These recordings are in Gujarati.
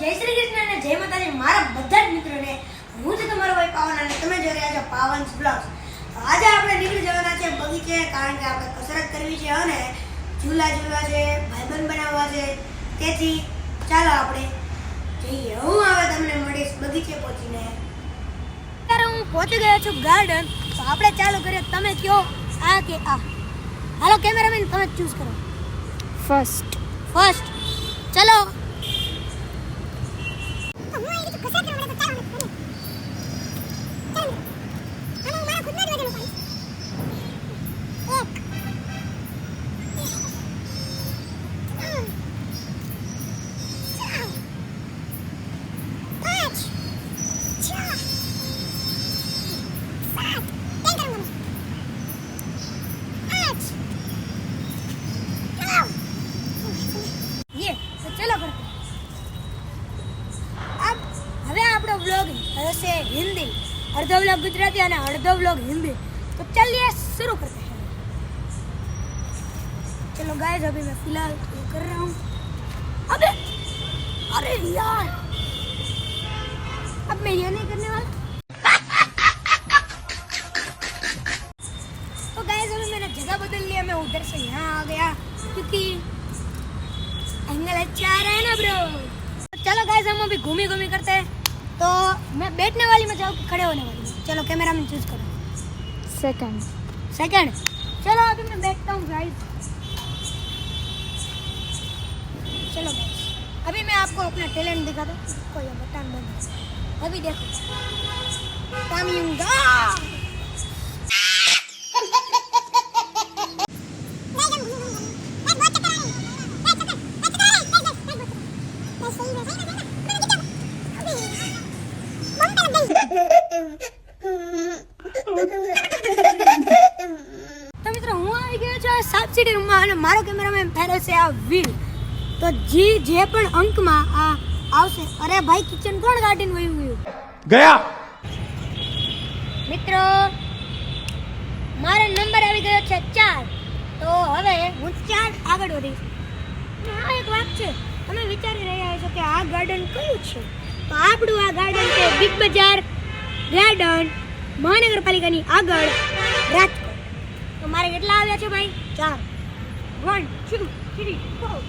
જય શ્રી કૃષ્ણ અને જય માતાજી મારા બધા જ મિત્રોને હું છું તમારો ભાઈ પાવન અને તમે જોઈ રહ્યા છો પાવન્સ બ્લોગ્સ। આજે આપણે નીકળી જવાના છે બગીચે, કારણ કે આપણે કસરત કરવી છે અને ઝૂલા ઝૂલવા છે, ભાઈબંધ બનાવવા છે। તેથી ચાલો આપણે જઈએ। હું હવે તમને મળીશ બગીચે પહોંચીને। અત્યારે હું પહોંચી ગયો છું ગાર્ડન, તો આપણે ચાલુ કરીએ। તમે કયો આ કે આ? હાલો કેમેરામેન, તમે ચૂઝ કરો। ફર્સ્ટ ચલો। व्लॉग हसे हिंदी, अर्धा व्लॉग गुजराती और अर्धा व्लॉग हिंदी। तो चलिए शुरू करते हैं। चलो गाइस, अभी मैं फिलहाल ये कर रहा हूँ। अबे अरे यार, अब मैं ये नहीं करने वाला। तो गाइस अभी मैंने जगह बदल लिया, मैं उधर से यहाँ आ गया क्योंकि एंगल अच्छा आ रहा है ना ब्रो। चलो गाइस, हम अभी घूमी घूमी करते हैं। तो मैं बैठने वाली में जाऊँ कि खड़े होने वाली में? चलो कैमरा में चूज करो। सेकंड। चलो अभी मैं बैठता हूँ गाइस। चलो गाइस, अभी मैं आपको अपना टैलेंट दिखाता हूँ। इसको ये बटन बंद, अभी देखो कामिंगा। तो मित्रों, હું આવી ગયો છું સબસિડી રૂમમાં અને મારો કેમેરામેન ફેરે છે આ વ્હીલ। તો જે પણ અંકમાં આ આવશે। અરે ભાઈ, કિચન કોણ ગાર્ડન વયું ગયા? મિત્રો, મારો નંબર આવી ગયો છે 4। તો હવે હું 4 આગળ વધીશ। આ એક વાત છે, તમે વિચારી રહ્યા છો કે આ ગાર્ડન કયું છે? તો આપણું આ ગાર્ડન છે બિગ બજાર ગાર્ડન, મહાનગરપાલિકાની આગળ, રાજકોટ। તો મારે કેટલા આવ્યા છે ભાઈ? 4। 1 2 3 4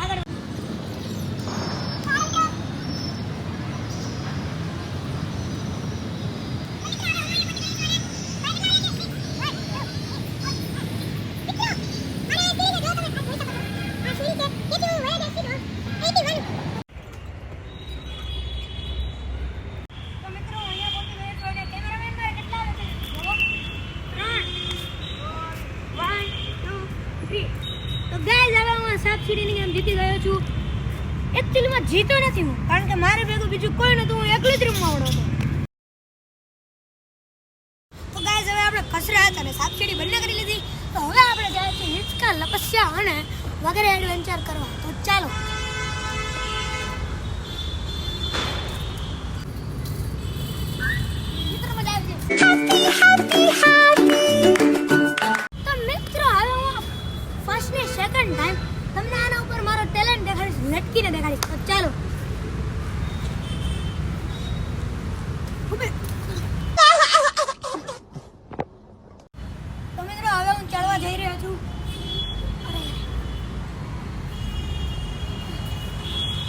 આગળ। તો ગાઈસ, હવે હું સબસિડીની ગેમ જીતી ગયો છું। એકચ્યુઅલીમાં જીતો નથી હું, કારણ કે મારે ભેગું બીજું કોઈ નહોતું, હું એકલો જ રૂમમાં આવડો હતો। તો ગાઈસ, હવે આપણે કસરત અને સબસિડી બંને કરી લીધી। તો હવે આપણે જાય છે હિચકા, લપસ્યા અને વગેરે એડવેન્ચર કરવા। તો ચાલો। મિત્રો, મજા આવી તો મિત્રો, હવે હું ફર્સ્ટ ને સેકન્ડ ટાઈમ તમને આના ઉપર મારો ટેલેન્ટ દેખાડીશ, લટકીને દેખાડીશ। તો ચાલો। તો મિત્રો, હવે હું ચડવા જઈ રહ્યો છું।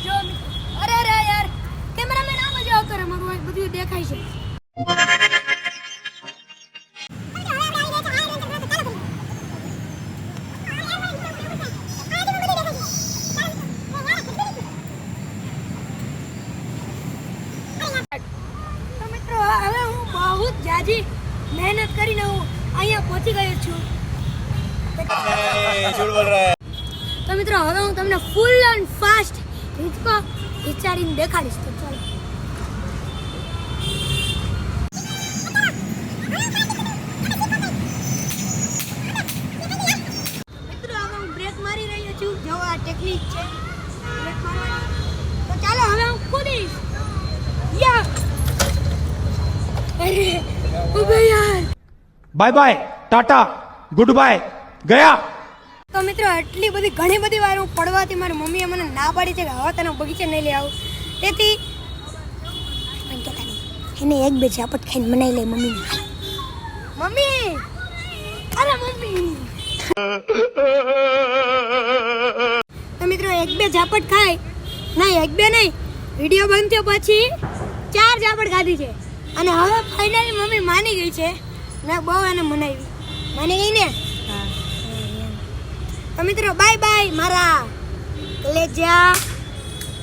જો મિત્રો, અરે યાર, કેમેરામેન આ મજા આવતો રહે, મારું બધું દેખાય છે। बहुत जाजी मेहनत કરીને હું અહીંયા પહોંચી ગયો છું। તો મિત્રો, હવે હું તમને ફૂલ એન્ડ ફાસ્ટ હિચકો વિચારીને દેખાડીશ। તો ચાલો। મિત્રો, હવે હું બ્રેક મારી રહ્યો છું। જો આ ટેકનિક છે બ્રેક મારવાની। તો ચાલો, હવે હું કૂદીશ। યા अरे यार, bye bye, tata, goodbye, गया। તો મિત્રો આટલી બધી ઘણી બધી વાર હું પડવાથી મારી મમ્મીએ મને ના પાડી છે કે હવે તને બગીચે નહીં લઈ આવું. તેથી એને એક બે ઝાપટ ખાઈને મનાઈ લે મમ્મીને. મમ્મી અરે મમ્મી તો મિત્રો એક બે ઝાપટ ખાય નહીં, એક બે નહીં, વિડીયો બંધ થયો પછી 4 ઝાપટ ખાધી છે અને હવે ફાઇનલી મમ્મી માની ગઈ છે. મેં બહુ એને મનાવી, માની ગઈ ને. તો મિત્રો બાય બાય મારા કલેજા.